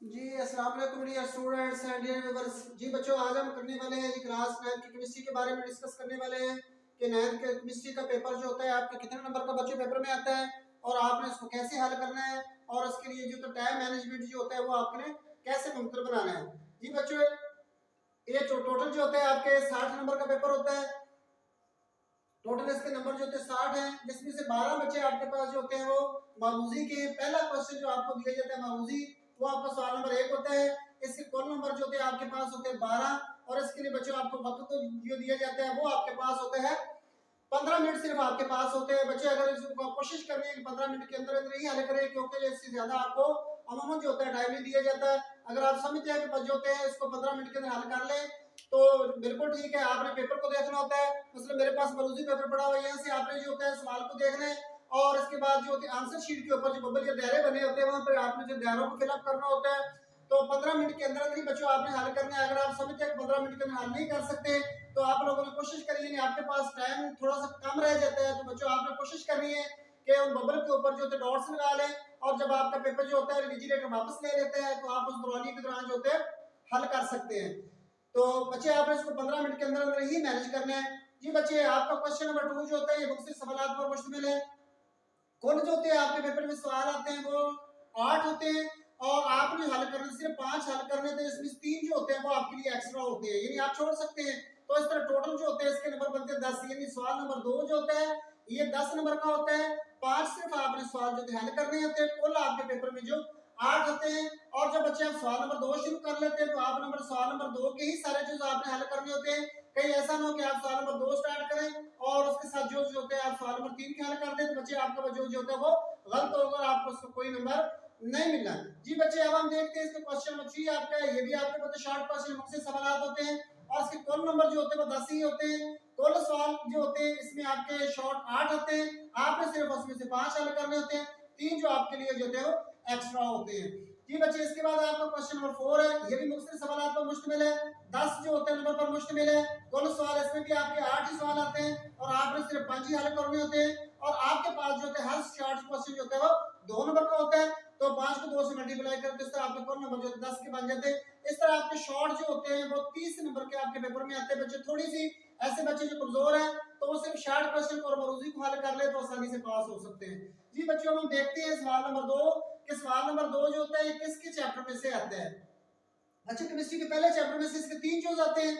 जी अस्सलाम वालेकुम dear students and dear viewers. जी बच्चों, आज हम करने वाले हैं जी क्लास 9 की केमिस्ट्री के बारे में डिस्कस करने वाले हैं कि 9 के केमिस्ट्री का पेपर जो होता है आपके कितने नंबर का बच्चों पेपर में आता है और आपने इसको कैसे हल करना है और उसके लिए जो तो टाइम मैनेजमेंट जो होता है वो आपने कैसे मुमकिन बनाना है। जी बच्चों, ये टोटल जो होता है आपके 60 नंबर का पेपर होता है। टोटल इसके नंबर जो होते हैं 60 हैं, जिसमें से 12 बच्चे आपके पास जो होते हैं वो मारूजी के। पहला क्वेश्चन जो आपको दिया जाता है मारूजी, वो आपका सवाल नंबर 1 होता है। इसके कुल नंबर जो होते हैं आपके पास होते हैं 12 और इसके लिए बच्चों आपको वक्त तो जो दिया जाता है वो आपके पास होता है 15 मिनट सिर्फ आपके पास होते हैं। बच्चे अगर इसको कोशिश करनी है कि 15 मिनट के अंदर अंदर ही हल करें, क्योंकि इससे ज्यादा आपको अमूमन जो होता है टाइम नहीं दिया जाता है। अगर आप समझते हैं कि बच्चे होते हैं इसको 15 मिनट के अंदर हल कर लें तो बिल्कुल ठीक है। आपने पेपर को देखना होता है, मतलब मेरे पास मरूजी पेपर पड़ा हुआ है, यहाँ से आपने जो होता है सवाल को देखना है और इसके बाद जो होती है आंसर शीट के ऊपर जो बबल के दायरे बने होते हैं वहां पर आपने जो दायरों को फिलअप करना होता है। तो 15 मिनट के अंदर अंदर ही बच्चों आपने हल करना है। अगर आप समझते हैं 15 मिनट के अंदर हल नहीं कर सकते तो आप लोगों ने कोशिश करिए, नहीं आपके पास टाइम थोड़ा सा कम रह जाता है तो बच्चों आपने कोशिश करनी है कि उन बबल के ऊपर जो होते डॉट्स लगा लें और जब आपका पेपर जो होता है रिविजिलेटर वापस ले लेते हैं तो आप उस दौरानिए के दौरान जो होते हैं हल कर सकते हैं। तो बच्चे आपने इसको 15 मिनट के अंदर अंदर ही मैनेज करना है। जी बच्चे, आपका क्वेश्चन नंबर 2 जो होता है ये बुक से सवाल पर मुश्तमिल है। कौन जो होते हैं आपके पेपर में सवाल आते हैं वो 8 होते हैं और आपने हल करने सिर्फ 5 हल करने थे, इसमें 3 जो होते हैं वो आपके लिए एक्स्ट्रा होते हैं, यानी आप छोड़ सकते हैं। तो इस तरह टोटल जो होते हैं इसके नंबर बनते हैं 10, यानी सवाल नंबर 2 जो होता है ये 10 नंबर का होता है। 5 सिर्फ आपने सवाल जो हल करने होते हैं, कुल आपके पेपर में जो 8 होते हैं। और जब बच्चे आप सवाल नंबर 2 शुरू कर लेते हैं तो आप सवाल नंबर 2 के ही सारे जो आपने हल करने होते हैं। कहीं ऐसा ना हो कि आप सवाल नंबर 2 स्टार्ट करें और उसके साथ जो जो होते हैं आप सवाल नंबर 3 के हल कर दें तो बच्चे आपका जो होता है वो गलत होगा और आपको उसको कोई नंबर नहीं मिलना। जी बच्चे, अब हम देखते हैं इसके क्वेश्चन नंबर 3 आपका है। ये भी आपके पता शॉर्ट क्वेश्चन मुझसे सवाल होते हैं और इसके कुल नंबर जो होते हैं वो 10 ही होते हैं। कुल सवाल जो होते हैं इसमें आपके शॉर्ट 8 होते हैं, आपने सिर्फ उसमें से 5 हल करने होते हैं, 3 जो आपके लिए जो होते हैं वो एक्स्ट्रा होते हैं। जी बच्चे, इसके बाद आपका क्वेश्चन नंबर 4 है। ये भी मुख्तलिफ सवाल पर मुश्तमिल है, 10 जो होते हैं नंबर पर मुश्तमिल है। कुल सवाल इसमें भी आपके 8 ही सवाल आते हैं और आपने सिर्फ 5 ही हल करने होते हैं और आपके पास जो होता है हर शॉर्ट क्वेश्चन जो होता है वो 2 नंबर का होता है। तो 5 को 2 से मल्टीप्लाई करते तो इस तरह आपके कुल नंबर जो 10 के बन जाते हैं। इस तरह आपके शॉर्ट जो होते हैं वो 30 नंबर के आपके पेपर में आते हैं। बच्चे थोड़ी सी ऐसे बच्चे जो कमजोर हैं तो वो सिर्फ शॉर्ट क्वेश्चन और मरूजी को हल कर ले तो आसानी से पास हो सकते हैं। जी बच्चों, हम देखते हैं सवाल नंबर 2 कि सवाल नंबर 2 जो होता है ये किसके चैप्टर में से आता है। अच्छा, केमिस्ट्री के पहले चैप्टर में से इसके 3 जोज आते हैं,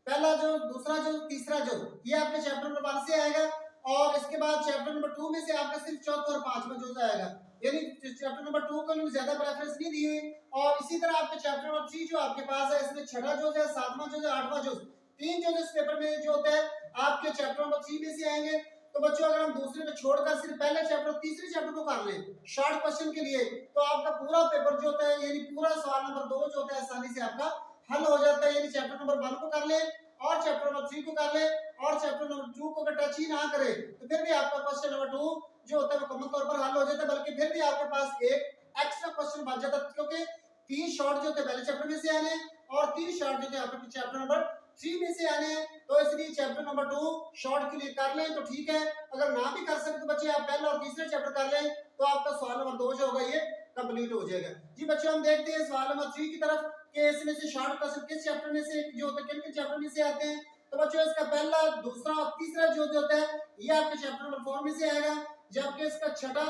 पहला जो, दूसरा जो, तीसरा जो, ये आपके चैप्टर नंबर 1 से आएगा और इसके बाद चैप्टर नंबर 2 में से आपका सिर्फ चौथा और पांचवा जो आएगा, यानी चैप्टर नंबर 2 को ज्यादा प्रेफरेंस नहीं दी हुई। और इसी तरह आपके चैप्टर नंबर 3 जो आपके पास है इसमें छठा जो है, सातवां जो है, आठवां जो, 3 जो इस पेपर में जो होता है आपके चैप्टर नंबर 3 में से आएंगे। तो बच्चों, अगर हम दूसरे में छोड़कर सिर्फ पहले चैप्टर तीसरे चैप्टर को कर लें शॉर्ट क्वेश्चन के लिए तो आपका पूरा पेपर जो होता है यानी पूरा सवाल नंबर 2 जो होता है आसानी से आपका हल हो जाता है। यानी चैप्टर नंबर 1 को कर ले और चैप्टर नंबर 3 को कर ले और चैप्टर नंबर 2 को अगर टच ही ना करे तो फिर भी आपका क्वेश्चन नंबर 2 जो होता है मुकम्मल तौर पर हल हो जाता है, बल्कि फिर भी आपके पास एक एक्स्ट्रा क्वेश्चन बच जाता है, क्योंकि 3 शॉर्ट जो होते हैं पहले चैप्टर में से आने हैं और 3 शॉर्ट जो थे आपके चैप्टर नंबर 3 में से आने हैं। तो इसलिए चैप्टर नंबर 2 शॉर्ट के लिए कर लें तो ठीक है, अगर ना भी कर सकते तो बच्चे आप पहला और तीसरा चैप्टर कर लें तो आपका सवाल नंबर 2 जो होगा ये कंप्लीट हो जाएगा। जी बच्चों, हम देखते हैं सवाल नंबर 3 की तरफ कि इसमें से शॉर्ट क्वेश्चन किस चैप्टर में से जो होता है, किन किन चैप्टर में से आते हैं। तो बच्चों, इसका पहला, दूसरा और तीसरा जो होता है ये आपके चैप्टर नंबर 4 में से आएगा, जबकि इसका छठा,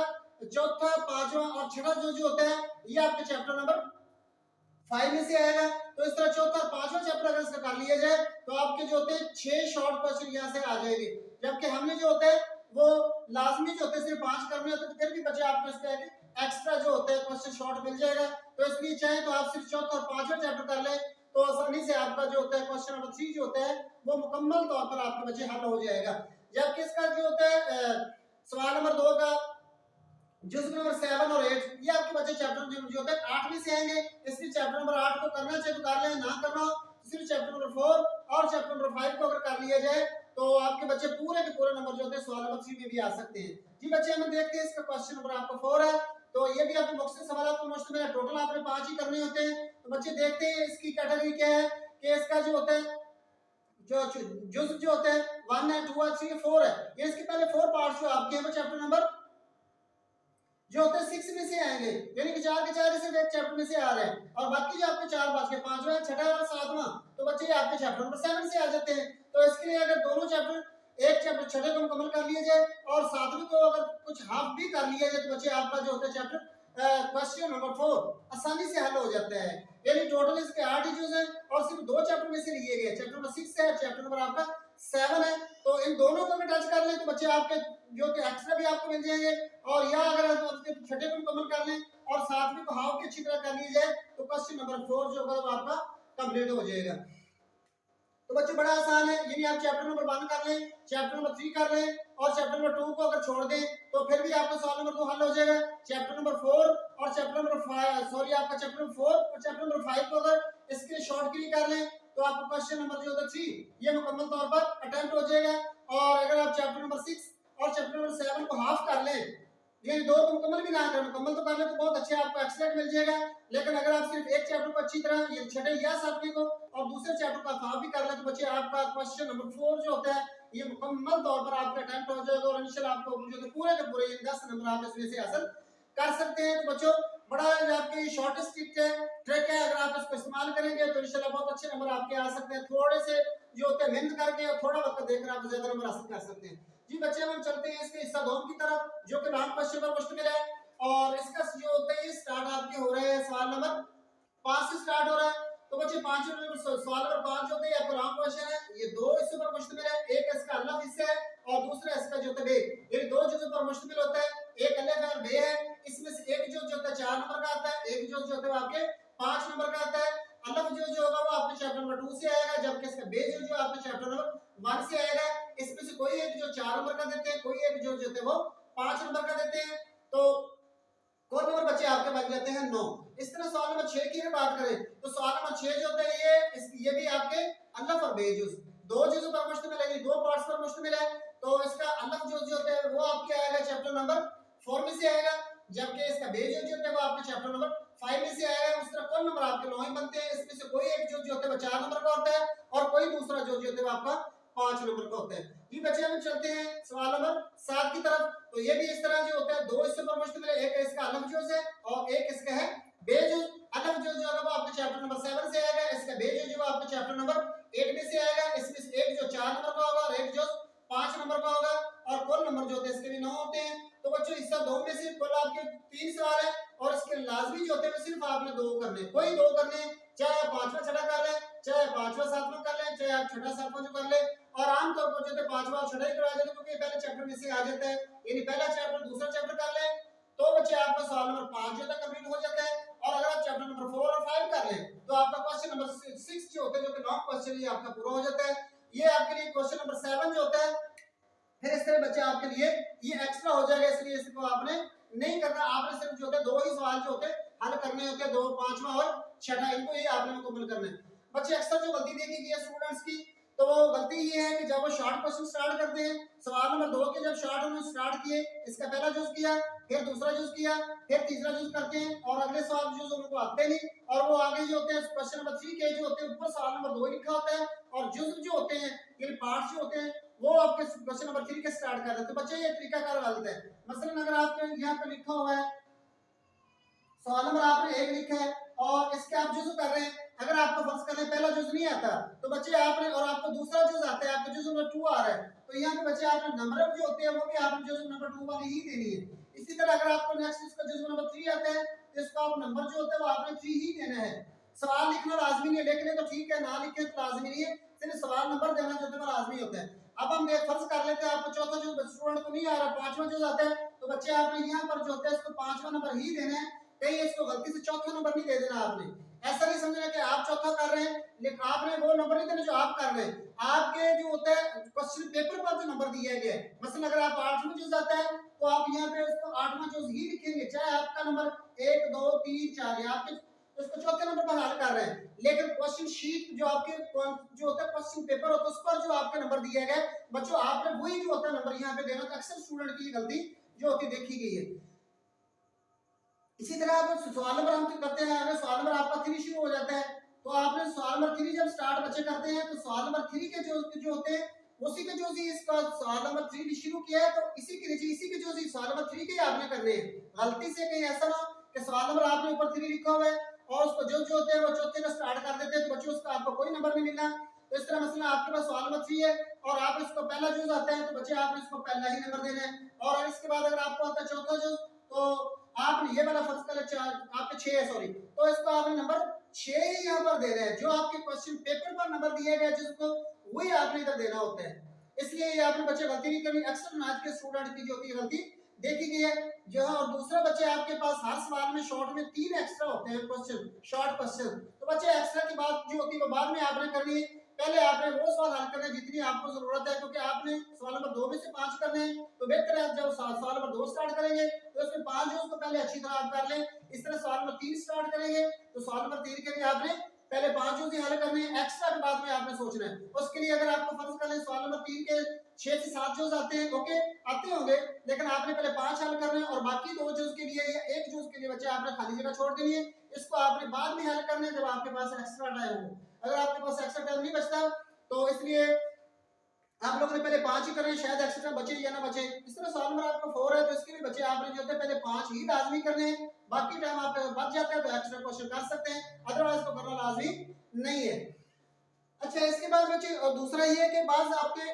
चौथा, पांचवा और छठा जो होता है ये आपके चैप्टर नंबर 5 में से आएगा। तो इस तरह चौथा और पांचवा चैप्टर अगर इसका कर लिया जाए तो आपके जो होते हैं 6 शॉर्ट क्वेश्चन यहाँ से आ जाएंगे, जबकि हमने जो होता है वो लाजमी जो होते हैं सिर्फ 5 करने होते हैं, तो फिर भी बच्चे आपको इसका एक्स्ट्रा जो होता है क्वेश्चन शॉर्ट मिल जाएगा। तो इसलिए चाहे तो आप सिर्फ चौथा और पांचवा चैप्टर कर ले तो आसानी से आपका जो होता है क्वेश्चन नंबर 3 जो होता है वो मुकम्मल तौर पर आपके बच्चे हल हो जाएगा। जबकि इसका जो होता है सवाल नंबर 2 का जुज नंबर 7 और 8 ये आपके बच्चे चैप्टर जो होता है 8 में से आएंगे। इसलिए चैप्टर नंबर 8 को करना चाहिए तो कर लें, ना करना तो सिर्फ चैप्टर नंबर 4 और चैप्टर नंबर 5 को अगर कर लिया जाए तो आपके बच्चे पूरे के पूरे नंबर जो होते हैं सवाल नंबर 3 में भी आ सकते हैं। जी बच्चे, हम देखते हैं इसका क्वेश्चन नंबर आपका 4 है। तो ये भी आपके मुख्तलिफ सवाल पर मुश्तमिल है, टोटल आपने 5 ही करने होते हैं। तो बच्चे देखते हैं इसकी कैटेगरी क्या है कि इसका जो होता है जो जुज जो होते हैं 1 है, 2 है, 3 है, 4 है, ये इसके पहले 4 पार्ट्स जो आपके हैं वो चैप्टर नंबर जो होते हैं 6 में से आएंगे, यानी कि के चार सिर्फ एक चैप्टर में से आ रहे हैं और बाकी जो आपके 4 बच गए, 5वां, 6वां और 7वां, तो बच्चे ये आपके चैप्टर नंबर 7 से आ जाते हैं। तो इसके लिए अगर दोनों चैप्टर एक चैप्टर 6 को मुकम्मल कर लिया जाए और 7वें को अगर कुछ हाफ भी कर लिया जाए तो बच्चे आपका जो होता है चैप्टर क्वेश्चन नंबर 4 आसानी से हल हो जाता है। यानी टोटल इसके 8 इश्यूज हैं और सिर्फ 2 चैप्टर में से लिए गए, चैप्टर नंबर 6 है, चैप्टर नंबर आपका 7 है। तो इन दोनों को भी टच कर लें तो बच्चे आपके जो कि एक्स्ट्रा भी आपको मिल जाएंगे, और या अगर आप उसके 6 को मुकम्मल कर लें और 7वें को हाफ की अच्छी तरह कर ली जाए तो क्वेश्चन नंबर 4 जो होगा वो आपका कंप्लीट हो जाएगा। तो बच्चे बड़ा आसान है, यानी आप चैप्टर नंबर 1 कर लें, चैप्टर नंबर 3 कर लें और चैप्टर नंबर 2 को अगर छोड़ दें तो फिर भी आपका सवाल नंबर 2 हल हो जाएगा। चैप्टर नंबर 4 और चैप्टर नंबर 5 सॉरी आपका चैप्टर नंबर 4 और चैप्टर नंबर 5 को अगर इसके शॉर्ट के लिए कर लें तो आपका क्वेश्चन नंबर जो होता है 3 ये मुकम्मल तौर पर अटेम्प्ट हो जाएगा। और अगर आप चैप्टर नंबर 6 और चैप्टर नंबर 7 को हाफ कर लें, ये 2 को मुकम्मल भी ना करें, मुकम्मल तो कर ले तो बहुत अच्छे आपको एक्सलेंट मिल जाएगा। लेकिन अगर आप सिर्फ एक चैप्टर को अच्छी तरह ये 6 या 7वें को और दूसरे चैप्टर का हाफ भी कर ले तो बच्चे आपका क्वेश्चन नंबर 4 जो होता है ये मुकम्मल तौर पर आपका अटेम्प्ट हो जाएगा और इंशाल्लाह आपको जो है पूरे के पूरे 10 नंबर आप इसमें से हासिल कर सकते हैं। तो बच्चों बड़ा आपकी शॉर्टेस्ट ट्रिक है, अगर आप इसको इस्तेमाल करेंगे तो इंशाल्लाह बहुत अच्छे नंबर आपके आ सकते हैं। थोड़े से जो होते हैं मेहनत करके और थोड़ा वक्त देकर आप ज्यादा नंबर हासिल कर सकते हैं। जी बच्चे हम चलते हैं इसके हिस्सा 2 की तरफ जो कि लॉन्ग क्वेश्चन पर मुश्तमिल है और इसका जो होता है स्टार्ट आपके हो रहे हैं सवाल नंबर 5 से स्टार्ट हो रहा है। तो बच्चे सवाल नंबर 5 जो होता है आपका लॉन्ग क्वेश्चन है, ये 2 हिस्सों पर मुश्तमिल है, एक इसका अलग हिस्सा है और दूसरा इसका जो होता है बे, ये 2 चीजों पर मुश्तमिल होता है, एक अलग है और बे है। इसमें से एक जो होता है 4 नंबर का आता है, एक जो होता है आपके 5 नंबर का आता है। अलग जो होगा वो आपके चैप्टर नंबर 2 से आएगा, जबकि इसका बे जो आपके चैप्टर नंबर 1 से आएगा। इसमें से कोई एक जो 4 नंबर का देते हैं, कोई एक जो होते हैं वो 5 नंबर का देते हैं। तो कौन नंबर बच्चे आपके बन जाते हैं 9। इस तरह सवाल नंबर 6 की बात करें तो सवाल नंबर 6 जो होता है ये भी आपके अल्लफ और बेजुज 2 चीजों पर मुश्तमिल है, 2 पार्ट्स पर मुश्तमिल है। तो इसका अल्लफ जो होता है वो आपके आएगा चैप्टर नंबर 4 में से आएगा, जबकि इसका बेजुज जो होता है वो आपके चैप्टर नंबर 5 में से आएगा। उस तरह कौन नंबर आपके 9 ही बनते हैं, इसमें से कोई एक जो होता है वो 4 नंबर का होता है और कोई दूसरा जो होता है वो आपका 5 नंबर का होता है। जी बच्चे हम चलते हैं सवाल नंबर 7 की तरफ। तो ये भी इस तरह जो होता है 2 हिस्सों पर मुश्तमिल है, एक है इसका अलफ जुज है और एक इसका है बेजुज। अलफ जुज जो है वो आपके चैप्टर नंबर 7 से आएगा, इसका बेजुज जो आपके चैप्टर नंबर 8 में से आएगा। इसमें से एक जो 4 नंबर का होगा और एक जो 5 नंबर का होगा और कुल नंबर जो होते हैं इसके भी 9 होते हैं। तो बच्चों हिस्सा 2 में से कुल आपके 3 सवाल है और इसके लाजमी जो होते हैं सिर्फ आपने 2 करने, कोई 2 करने, चाहे आप 5वां 6वां कर ले, चाहे 5वां 7वां कर ले, चाहे आप 6वां 7वां जो कर ले। और आमतौर पर जो है 5वां और 6वां करवा देते क्योंकि पहले चैप्टर में से आ जाता है, यानी पहला चैप्टर दूसरा चैप्टर कर ले तो बच्चे आपका सवाल नंबर 5 जो तक कंप्लीट हो जाता है। और अगर आप चैप्टर नंबर 4 और 5 कर लें तो आपका क्वेश्चन नंबर 6 जो होता है जो कि लॉन्ग क्वेश्चन ये आपका पूरा हो जाता है। ये आपके लिए क्वेश्चन नंबर 7 जो होता है फिर इस तरह बच्चे आपके लिए ये एक्स्ट्रा हो जाएगा, इसलिए इसको आपने नहीं करना, आपने सिर्फ जो होता है 2 ही सवाल जो होते हैं हल करने होते हैं, 2 5वां और 6वां इनको ही आपने मुकम्मल करना है। बच्चे अक्सर जो गलती देखी गई है स्टूडेंट्स की तो वो गलती ये है कि जब वो शॉर्ट क्वेश्चन स्टार्ट करते हैं सवाल नंबर 2 के जब शॉर्ट उन्होंने स्टार्ट किए, इसका पहला जूस किया, फिर दूसरा जूस किया, फिर तीसरा जूस करते हैं और अगले सवाल जूस उनको आते नहीं और वो आगे जो होते हैं क्वेश्चन नंबर 3 के जो होते हैं ऊपर सवाल नंबर 2 लिखा होता है और जूस जो होते हैं ये पार्ट्स जो होते हैं वो आपके क्वेश्चन नंबर 3 के स्टार्ट कर देते हैं। बच्चे ये तरीका कार गलत है। मसलन अगर आपके यहाँ पे लिखा हुआ है सवाल नंबर आपने 1 लिखा है और इसके आप जुज़ कर रहे हैं, अगर आपको फर्ज कर लें पहला जुज़ नहीं आता तो बच्चे आपने और आपको दूसरा जुज़ आता है, आपका जुज़ नंबर 2 आ रहा है तो यहाँ पे बच्चे आपने नंबर जो होते हैं वो भी आपने जुज़ नंबर 2 वाली ही देनी है। इसी तरह अगर आपको नेक्स्ट इसका जुज़ नंबर 3 आता है तो इसका आप नंबर जो होता है वो आपने 3 ही देना है। सवाल लिखना लाजमी नहीं है, लिख ले तो ठीक है, ना लिखे तो लाजमी नहीं है, सिर्फ सवाल नंबर देना जो होता है वो लाजमी होता है। अब हम एक फर्ज कर लेते हैं आपको चौथा जुज़ स्टूडेंट को नहीं आ रहा, 5वां जुज़ आता है तो बच्चे आपने यहाँ पर जो होता है इसको 5वां नंबर ही देना है, कहीं इसको गलती से चौथा नंबर नहीं दे देना। आपने ऐसा नहीं समझना कि आप चौथा कर रहे हैं लेकिन आपने वो नंबर नहीं देना जो आप कर रहे हैं। आपके जो होता है क्वेश्चन पेपर पर जो नंबर दिया गया है, मसलन अगर आप 8वां जुज़ आता है तो आप यहाँ पे उसको 8वां जुज़ ही लिखेंगे, चाहे आपका नंबर 1 2 3 4 है, आपके उसको चौथे नंबर पर हल कर रहे हैं, लेकिन क्वेश्चन शीट जो आपके जो होता है क्वेश्चन पेपर होता है उस पर जो आपका नंबर दिया गया है बच्चों आपने वही जो होता है नंबर यहाँ पे देना। तो अक्सर स्टूडेंट की गलती जो होती देखी गई है। इसी तरह आप सवाल नंबर हम करते हैं, अगर सवाल नंबर आपका 3 शुरू हो जाता है तो आपने सवाल नंबर 3 जब स्टार्ट बच्चे करते हैं तो सवाल नंबर 3 के जो होते हैं उसी के जो इसका सवाल नंबर 3 शुरू किया है तो इसी के नीचे इसी के जो सवाल नंबर 3 के आपने करने हैं। गलती से कहीं ऐसा ना हो कि सवाल नंबर आपने ऊपर 3 लिखा हुआ है और उसको जो जो होते हैं वो चौथे में स्टार्ट कर देते हैं, तो बच्चों उसका आपको कोई नंबर नहीं मिलना। तो इस तरह मसलन आपके पास सवाल नंबर 3 है और आप इसको पहला जूज आता है, तो बच्चे आपने इसको पहला ही नंबर देना है। और इसके बाद अगर आपको आता है चौथा जूज, तो आपने ये वाला फर्स्ट कलर 4 आपके 6 है सॉरी, तो इसको आपने नंबर 6 ही यहाँ पर दे रहे हैं। जो आपके क्वेश्चन पेपर पर नंबर दिया गया जिसको, वही आपने इधर देना होता है। इसलिए ये आपने बच्चे गलती नहीं करनी। अक्सर मैथ के स्टूडेंट की जो होती है गलती देखी गई है जो है। और दूसरा बच्चे आपके पास हर सवाल में शॉर्ट में 3 एक्स्ट्रा होते हैं क्वेश्चन, शॉर्ट क्वेश्चन। तो बच्चे एक्स्ट्रा की बात जो होती है वो बाद में आपने करनी है, पहले आपने वो सवाल हल करने जितनी आपको जरूरत है, क्योंकि आपने सवाल नंबर 2 में से 5 करने हैं। तो बेहतर है जब सवाल नंबर 2 स्टार्ट करेंगे तो इसमें 5 जो उसको पहले अच्छी तरह आप कर लें। इस तरह सवाल नंबर 3 स्टार्ट करेंगे तो सवाल नंबर 3 के लिए आपने पहले 5 जो हल करने हैं, एक्स्ट्रा के बाद में आपने सोचना है। उसके लिए अगर आपको फर्ज कर लें सवाल नंबर 3 के 6 से 7 जोज आते हैं, ओके आते होंगे, लेकिन आपने पहले 5 हल करने हैं और बाकी 2 जोज के लिए या 1 जोज के लिए बच्चे आपने खाली जगह छोड़ देनी है। इसको आपने बाद में हल करना है जब आपके पास एक्स्ट्रा टाइम हो। अगर आपके पास एक्स्ट्रा टाइम नहीं बचता तो इसलिए आप लोगों ने पहले 5 ही करने, शायद एक्स्ट्रा बचे या ना बचे। इस तरह सवाल नंबर आपका 4 है तो इसके भी बच्चे आपने जो है पहले 5 ही लाजमी करने हैं, बाकी टाइम आप बच जाता है तो एक्स्ट्रा क्वेश्चन कर सकते हैं, अदरवाइज तो करना लाजमी नहीं है। अच्छा इसके बाद बच्चे और दूसरा ये है कि बाज आपके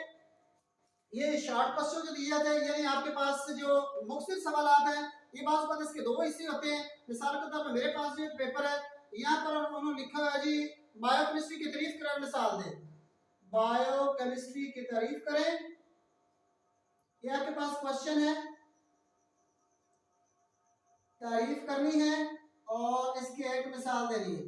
ये शॉर्ट क्वेश्चन जो दिए जाते हैं, यानी आपके पास जो मुख्तलिफ सवाल हैं, ये बात बात इसके 2 हिस्से होते हैं। मिसाल के तौर पर मेरे पास जो एक पेपर है, यहाँ पर उन्होंने लिखा हुआ है जी बायोकेमिस्ट्री की तारीफ करें, मिसाल दें बायोकेमिस्ट्री की तारीफ करें। ये आपके पास क्वेश्चन है, तारीफ करनी है और इसकी एक मिसाल देनी है।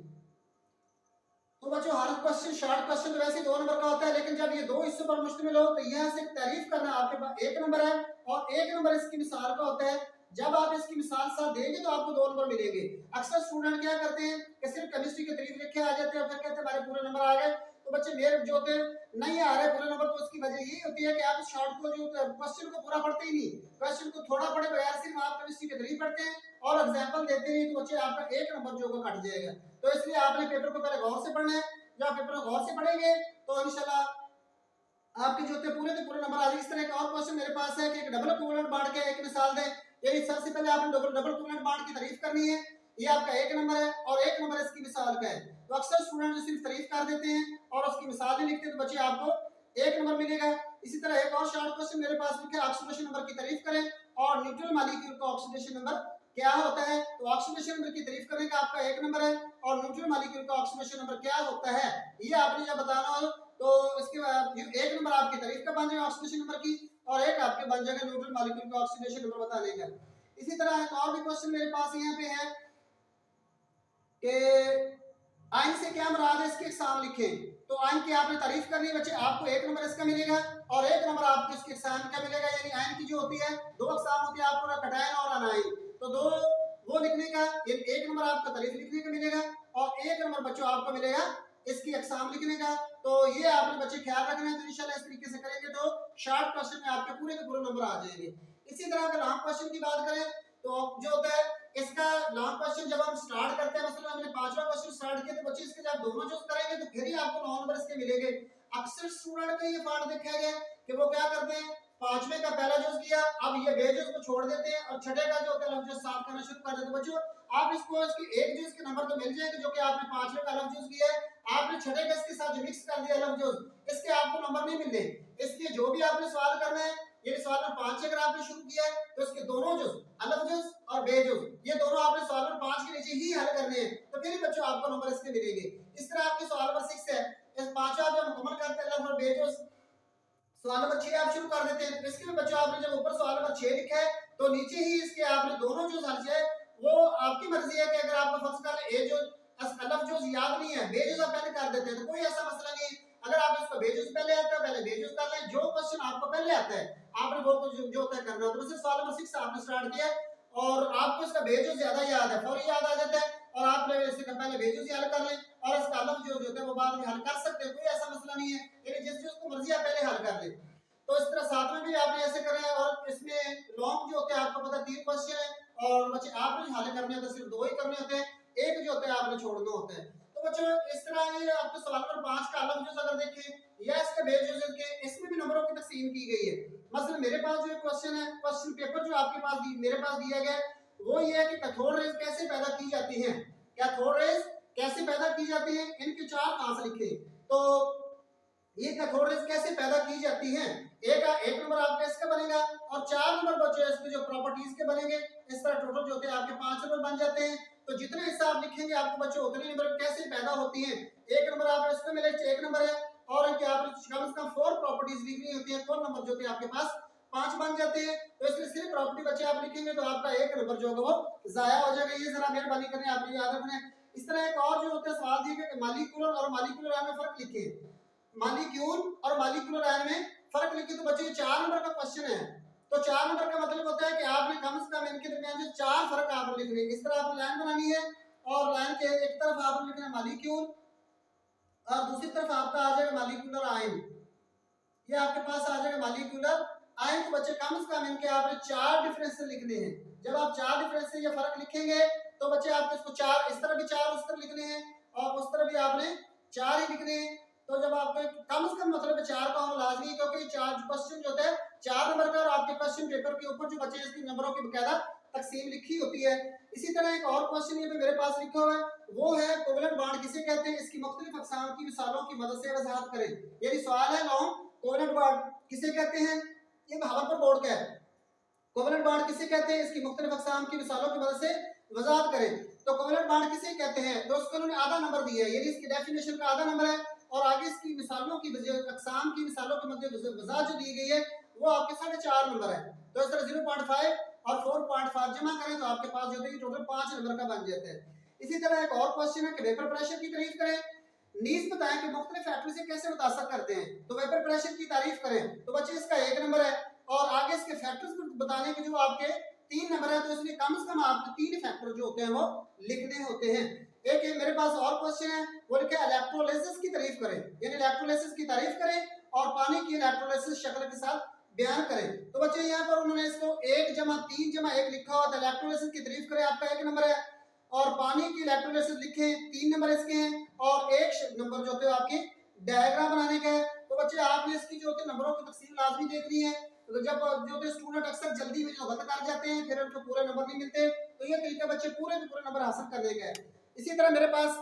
तो बच्चों हर क्वेश्चन शॉर्ट क्वेश्चन तो वैसे 2 नंबर का होता है, लेकिन जब ये 2 हिस्सों पर मुश्तमिल हो तो यहाँ से तारीफ करना आपके पास 1 नंबर है और 1 नंबर इसकी मिसाल का होता है। जब आप इसकी मिसाल साथ देंगे तो आपको 2 नंबर मिलेंगे। अक्सर स्टूडेंट क्या करते हैं कि सिर्फ केमिस्ट्री की तारीफ लिख के आ जाते हैं और फिर कहते हैं हमारे पूरे नंबर आ गए। तो बच्चे मेरे जो होते नहीं आ रहे पूरे नंबर, तो उसकी वजह यही होती है कि आप इस शॉर्ट को जो क्वेश्चन को पूरा पढ़ते ही नहीं, क्वेश्चन को थोड़ा पढ़े बगैर सिर्फ आप केमिस्ट्री की तारीफ पढ़ते हैं और एग्जांपल देते नहीं, तो बच्चे आपका 1 नंबर जो कट जाएगा। तो इसलिए आपने पेपर को पहले गौर से पढ़ना है। जब आप पेपर गौर से पढ़ेंगे तो इंशाल्लाह आपके जो पूरे के पूरे नंबर आ जाएंगे। इस तरह का और क्वेश्चन मेरे पास है कि एक डबल इक्विवेलेंट बांट के एक मिसाल दें, यानी सबसे पहले आपने डबल इक्विवेलेंट बांट की तारीफ करनी है, ये आपका 1 नंबर है और 1 नंबर इसकी मिसाल का है। तो अक्सर स्टूडेंट जो सिर्फ तारीफ कर देते हैं और उसकी मिसाल नहीं लिखते, तो बच्चे आपको 1 नंबर मिलेगा। इसी तरह एक और शॉर्ट क्वेश्चन मेरे पास लिखा है ऑक्सीडेशन नंबर की तारीफ करें और न्यूट्रल मॉलिक्यूल का ऑक्सीडेशन नंबर क्या होता है। तो ऑक्सीडेशन नंबर की तारीफ करने का आपका 1 नंबर है और न्यूट्रल मॉलिक्यूल का ऑक्सीडेशन नंबर क्या होता है ये आपने जब बताना हो तो इसके बाद 1 नंबर आपकी तारीफ का बन जाएगा ऑक्सीडेशन नंबर की और 1 आपके बन जाएगा न्यूट्रल मॉलिक्यूल का ऑक्सीडेशन नंबर बताने का। इसी तरह एक और भी क्वेश्चन मेरे पास यहाँ पे है कि आइन से क्या मुराद है, इसके एग्जाम लिखें। तो आइन की आपने तारीफ करनी है बच्चे, आपको 1 नंबर इसका मिलेगा और 1 नंबर आपको इसके एग्जाम का मिलेगा। यानी आइन की जो होती है 2 एग्जाम होती है आपको ना कटायन और अनाइन, तो 2 वो लिखने का, 1 नंबर आपका तारीफ लिखने का मिलेगा और 1 नंबर बच्चों आपको मिलेगा इसकी एग्जाम लिखने का। तो ये आपने बच्चे ख्याल रखना है। तो इंशाल्लाह इस तरीके से करेंगे तो शॉर्ट क्वेश्चन में आपके पूरे के पूरे नंबर आ जाएंगे। इसी तरह अगर लॉन्ग क्वेश्चन की बात करें तो जो होता है इसका लॉन्ग क्वेश्चन जब हम स्टार्ट करते हैं, मतलब हमने 5वां क्वेश्चन स्टार्ट किया तो बच्चे इसके जब दोनों जो करेंगे तो फिर ही आपको 9 नंबर इसके मिलेंगे। अक्सर स्टूडेंट का ये फॉल्ट देखा गया कि वो क्या करते हैं 5वें का पहला जोश किया, अब ये बे जोश को छोड़ देते हैं और छठे का जो होता है लफ्ज जोश साफ करना शुरू कर देते हैं। बच्चों आप इसको इसकी एक जोश के नंबर तो मिल जाएंगे जो कि आपने 5वें का लफ्ज जोश किया है, आपने छठे का इसके साथ जो मिक्स कर दिया लफ्ज जोश, इसके आपको नंबर नहीं मिलने। इसलिए जो भी आपने सवाल करना है, ये सवाल नंबर 5 से अगर आपने शुरू किया है तो इसके दोनों जोश अलफ जोश और बे जोश ये दोनों आपने सवाल नंबर 5 के नीचे ही हल करने हैं, तो फिर बच्चों आपको नंबर इसके मिलेंगे। इस तरह आपके सवाल नंबर 6 है, इस 5वां जब मुकम्मल करते हैं अलफ और बे जोश सवाल नंबर 6 आप शुरू कर देते हैं। तो इसके में बच्चों आपने जब ऊपर सवाल नंबर 6 लिखा है तो नीचे ही इसके आपने दोनों जो हल है वो आपकी मर्जी है कि अगर आपको फर्ज कर ए जो अलफ जो याद नहीं है बे जो आप पहले कर देते हैं तो कोई ऐसा मसला नहीं है। अगर आप इसको बे जो पहले आता है पहले बे जो कर लें, जो क्वेश्चन आपको पहले आता है आपने वो जो होता है करना। तो सिर्फ सवाल नंबर 6 आपने स्टार्ट किया और आपको इसका बे जो ज्यादा याद है फौरी याद आ जाता है और आप इससे पहले बे जो हल कर लें और इसका अलफ जो होता है वो बाद में हल कर सकते हैं, कोई ऐसा मसला नहीं है। यानी जिस चीज को मर्जी आप पहले हल कर लें। तो इस तरह साथ में भी आपने ऐसे करें और इसमें लॉन्ग जो होते हैं आपको पता 3 क्वेश्चन है और बच्चे आपने हल करने होते सिर्फ 2 ही करने होते हैं, एक जो होता है आपने छोड़ना होता है। तो बच्चों इस तरह ये आपको सवाल नंबर 5 का अलग जो अगर देखें या इसका बेस जो के इसमें भी नंबरों की तकसीम की गई है। मतलब मेरे पास जो क्वेश्चन है, क्वेश्चन पेपर जो आपके पास मेरे पास दिया गया है वो ये है कि कैथोड रेज कैसे पैदा की जाती हैं, कैथोड रेज कैसे पैदा की जाती हैं, इनके चार कहां से लिखे। तो ये कैथोड रेज कैसे पैदा की जाती हैं, एक नंबर आपका इसका बनेगा और 4 नंबर बचे इसके जो प्रॉपर्टीज के बनेंगे। इस तरह टोटल जो होते हैं आपके 5 नंबर बन जाते हैं। तो जितने हिस्सा आप लिखेंगे आपके बच्चे उतने नंबर कैसे पैदा होती हैं। एक नंबर आप इसको मिले, एक नंबर है, और क्या आप कम से कम 4 प्रॉपर्टीज लिखनी होती है, 4 नंबर जो होते हैं आपके पास 5 बन जाते हैं। तो इसमें सिर्फ प्रॉपर्टी बचे आप लिखेंगे तो आपका एक नंबर जो होगा वो जाया हो जाएगा। ये जरा मेहरबानी करें, आप याद रखना। इस तरह एक और जो होता है सवाल दिए गए मॉलिक्यूलर और मॉलिक्यूलर आयन में फर्क लिखिए, मॉलिक्यूल और मॉलिक्यूलर आयन में फर्क लिखिए। तो बच्चे 4 नंबर का क्वेश्चन है, तो 4 नंबर का मतलब होता है कि आपने कम से कम इनके दरमियान जो 4 फर्क आपने लिखने हैं। इस तरह आपने लाइन बनानी है और लाइन के एक तरफ आपने लिखना है मॉलिक्यूल और दूसरी तरफ आपका आ जाएगा मॉलिक्यूलर आयन। ये आपके पास आ जाएगा मॉलिक्यूलर आयन। तो बच्चे कम से कम इनके आपने 4 डिफरेंस लिखने हैं। जब आप 4 डिफरेंस से ये फर्क लिखेंगे तो बच्चे आपको इसको 4 इस तरह भी 4 उस तरह लिखने हैं और उस तरह भी आपने 4 ही लिखने हैं। तो जब आपके कम से कम मतलब 4 का होना लाजमी है, क्योंकि 4 क्वेश्चन जो होता है 4 नंबर का और आपके क्वेश्चन पेपर के ऊपर जो बच्चे इसकी नंबरों की बकायदा तकसीम लिखी होती है। इसी तरह एक और क्वेश्चन ये मेरे पास लिखा हुआ है, वो है कोवेलेंट बॉन्ड किसे कहते हैं, इसकी मुख्तलिफ अक़साम की मिसालों की मदद से वजाहत करें। यानी सवाल है लॉन्ग कोवेलेंट बॉन्ड किसे कहते हैं, ये भावलपुर बोर्ड का है। कोवेलेंट बॉन्ड किसे कहते हैं, इसकी मुख्तलिफ अक़साम की मिसालों की मदद से वजाहत करें। तो कोवेलेंट बॉन्ड किसे कहते हैं, तो उसको उन्होंने आधा नंबर दिया है, यानी इसकी डेफिनेशन का आधा नंबर है और आगे इसकी मिसालों की अक़साम की मिसालों के मध्य वजाहत जो दी गई है वो आपके 4.5 नंबर है। तो इस तरह 0.5 और 4.5 जमा करें तो आपके पास जो है टोटल 5 नंबर का बन जाता है। इसी तरह एक और क्वेश्चन है कि वेपर प्रेशर की तारीफ करें, नीज बताएं कि मुख्तलिफ फैक्टर से कैसे मुतासर करते हैं। तो वेपर प्रेशर की तारीफ करें तो बच्चे इसका 1 नंबर है और आगे इसके फैक्टर्स बताने के जो आपके 3 नंबर है। तो इसलिए कम से कम आपके 3 फैक्टर जो होते हैं वो लिखने होते हैं। एक मेरे पास और क्वेश्चन है, वो लिखा है इलेक्ट्रोलाइसिस की तारीफ करें, यानी इलेक्ट्रोलाइसिस की तारीफ करें और पानी की इलेक्ट्रोलाइसिस शक्ल के साथ बयान करें। तो बच्चे यहाँ पर उन्होंने इसको 1 जमा 3 जमा 1 लिखा हुआ था। इलेक्ट्रोलाइसिस की तारीफ करें आपका 1 नंबर है और पानी की इलेक्ट्रोलाइसिस लिखें 3 नंबर इसके हैं और 1 नंबर जो होते हैं आपके डायग्राम बनाने का है। तो बच्चे आपने इसकी जो होते नंबरों की तकसीम लाजमी देखनी है। तो जब जो होते स्टूडेंट अक्सर जल्दी में जो गलत कर जाते हैं फिर उनको पूरे नंबर नहीं मिलते, तो ये तरीका बच्चे पूरे के पूरे नंबर हासिल करने का है। इसी तरह मेरे पास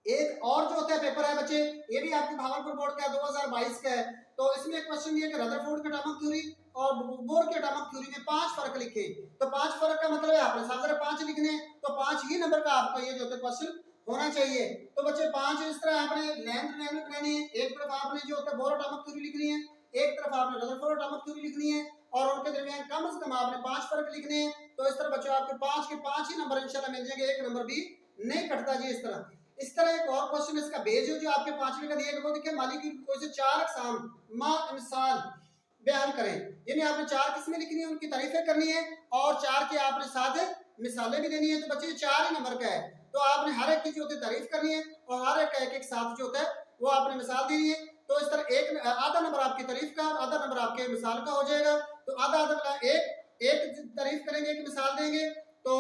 एक और जो होता है पेपर है बच्चे, ये भी आपके भावलपुर बोर्ड का 2022 का है। तो इसमें एक क्वेश्चन दिया कि रदरफोर्ड की एटॉमिक थ्योरी और बोर की एटॉमिक थ्योरी में 5 फर्क लिखे। तो 5 फर्क का मतलब है आपने साथ 5 लिखने, तो 5 ही नंबर का आपका ये जो होता है क्वेश्चन होना चाहिए। तो बच्चे 5 इस तरह आपने लेंथ बनानी है, एक तरफ आपने जो होता है बोर एटॉमिक थ्योरी लिखनी है, एक तरफ आपने रदरफोर्ड एटॉमिक थ्योरी लिखनी है और उनके दरमियान कम से कम आपने 5 फर्क लिखने हैं। तो इस तरह बच्चों आपके 5 के 5 ही नंबर इंशाल्लाह मिल जाएंगे, एक नंबर भी नहीं कटता जी। इस तरह एक और क्वेश्चन इसका बेस जो आपके 5वें का दिया गया वो देखिए मॉलिक्यूल को से 4 अक़साम मा मिसाल बयान करें, यानी आपने 4 किस्में लिखनी है, उनकी तारीफें करनी है और 4 के आपने साथ मिसालें भी देनी है। तो बच्चे 4 ही नंबर का है, तो आपने हर एक की जो होती है तारीफ करनी है और हर एक का एक साथ जो होता है वो आपने मिसाल देनी है। तो इस तरह एक आधा नंबर आपकी तारीफ का और आधा नंबर आपके मिसाल का हो जाएगा। तो आधा आधा एक तारीफ करेंगे, एक मिसाल देंगे तो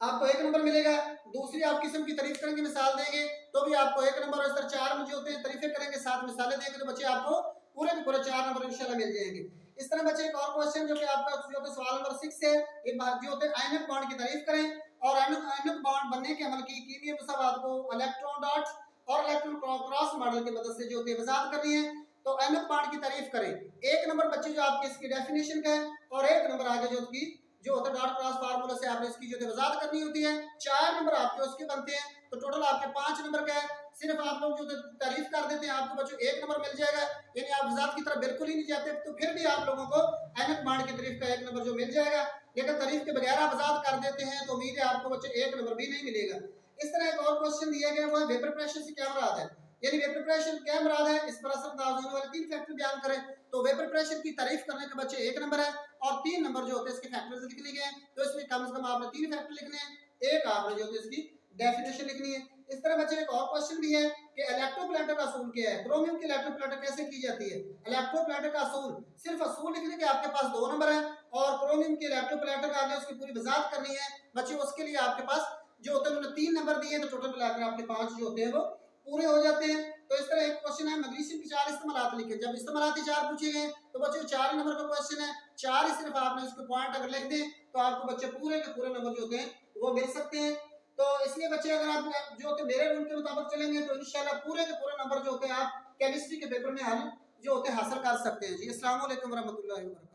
आपको 1 नंबर मिलेगा। दूसरी आप किस्म की तारीफ करेंगे, मिसाल देंगे तो भी आपको 1 नंबर और इस तरह 4 में जो होते हैं तारीफें करेंगे साथ मिसालें देंगे तो बच्चे आपको पूरे के पूरे 4 नंबर इंशाल्लाह मिल जाएंगे। इस तरह बच्चे एक और क्वेश्चन जो कि आपका जो है सवाल नंबर 6 है, एक बात जो होते हैं आयनिक बॉन्ड की तारीफ करें और आयनिक बॉन्ड बनने के अमल की कीमियाई मुसावात को इलेक्ट्रॉन डॉट्स और इलेक्ट्रॉन क्रॉस मॉडल की मदद से जो होती है वजाहत करनी है। तो आयनिक बॉन्ड की तारीफ करें, 1 नंबर बच्चे जो आपके इसकी डेफिनेशन का है और 1 नंबर आगे जो उसकी जो होता है डॉट क्रॉस फार्मूला से आपने इसकी जो है वजाहत करनी होती है। 4 नंबर आपके उसके बनते हैं, तो टोटल आपके 5 नंबर का है। सिर्फ आप लोग जो तारीफ कर देते हैं आपको बच्चों 1 नंबर मिल जाएगा, यानी आप वजाहत की तरफ बिल्कुल ही नहीं जाते, तो फिर भी आप लोगों को आयनिक बॉन्ड की तारीफ का 1 नंबर जो मिल जाएगा। लेकिन तारीफ के बगैर आप वजाहत कर देते हैं तो उम्मीद है आपको बच्चे 1 नंबर भी नहीं मिलेगा। इस तरह एक और क्वेश्चन दिया गया वो है वेपर प्रेशर से क्या मुराद है, यानी वेपर प्रेशर क्या मुराद है, इस पर असरअंदाज होने वाले 3 फैक्टर बयान करें। तो वेपर प्रेशर की तारीफ करने के बच्चे 1 नंबर है और 3 नंबर जो होते हैं इसके फैक्टर्स लिखने के हैं। तो इसमें कम से कम आपने 3 फैक्टर लिखने हैं, एक आपने जो होती है इसकी डेफिनेशन लिखनी है। इस तरह बच्चे एक और क्वेश्चन भी है कि इलेक्ट्रोप्लेटर का असूल क्या है, क्रोमियम की इलेक्ट्रोप्लेटर कैसे की जाती है। इलेक्ट्रोप्लेटर का असूल सिर्फ असूल लिखने के आपके पास 2 नंबर है और क्रोमियम की इलेक्ट्रोप्लेटर का आगे उसकी पूरी वजाहत करनी है बच्चे, उसके लिए आपके पास जो होते हैं उन्होंने 3 नंबर दिए, तो टोटल मिलाकर आपके 5 जो होते हैं वो पूरे हो जाते हैं। तो इस तरह एक क्वेश्चन है मैग्नीशियम के 4 इस्तेमालात लिखे, जब इस्तेमालाती 4 पूछे गए तो बच्चों 4 नंबर का क्वेश्चन है 4 ही सिर्फ आपने इसके पॉइंट अगर लिख दें तो आपको बच्चे पूरे के पूरे नंबर जो होते हैं वो मिल सकते हैं। तो इसलिए बच्चे अगर आप जो होते मेरे रूल के मुताबिक चलेंगे तो इंशाल्लाह पूरे के पूरे नंबर जो होते हैं आप केमिस्ट्री के पेपर में हल जो होते हैं हासिल कर सकते हैं जी। अस्सलाम वालेकुम रहमतुल्लाहि व बरकातहू।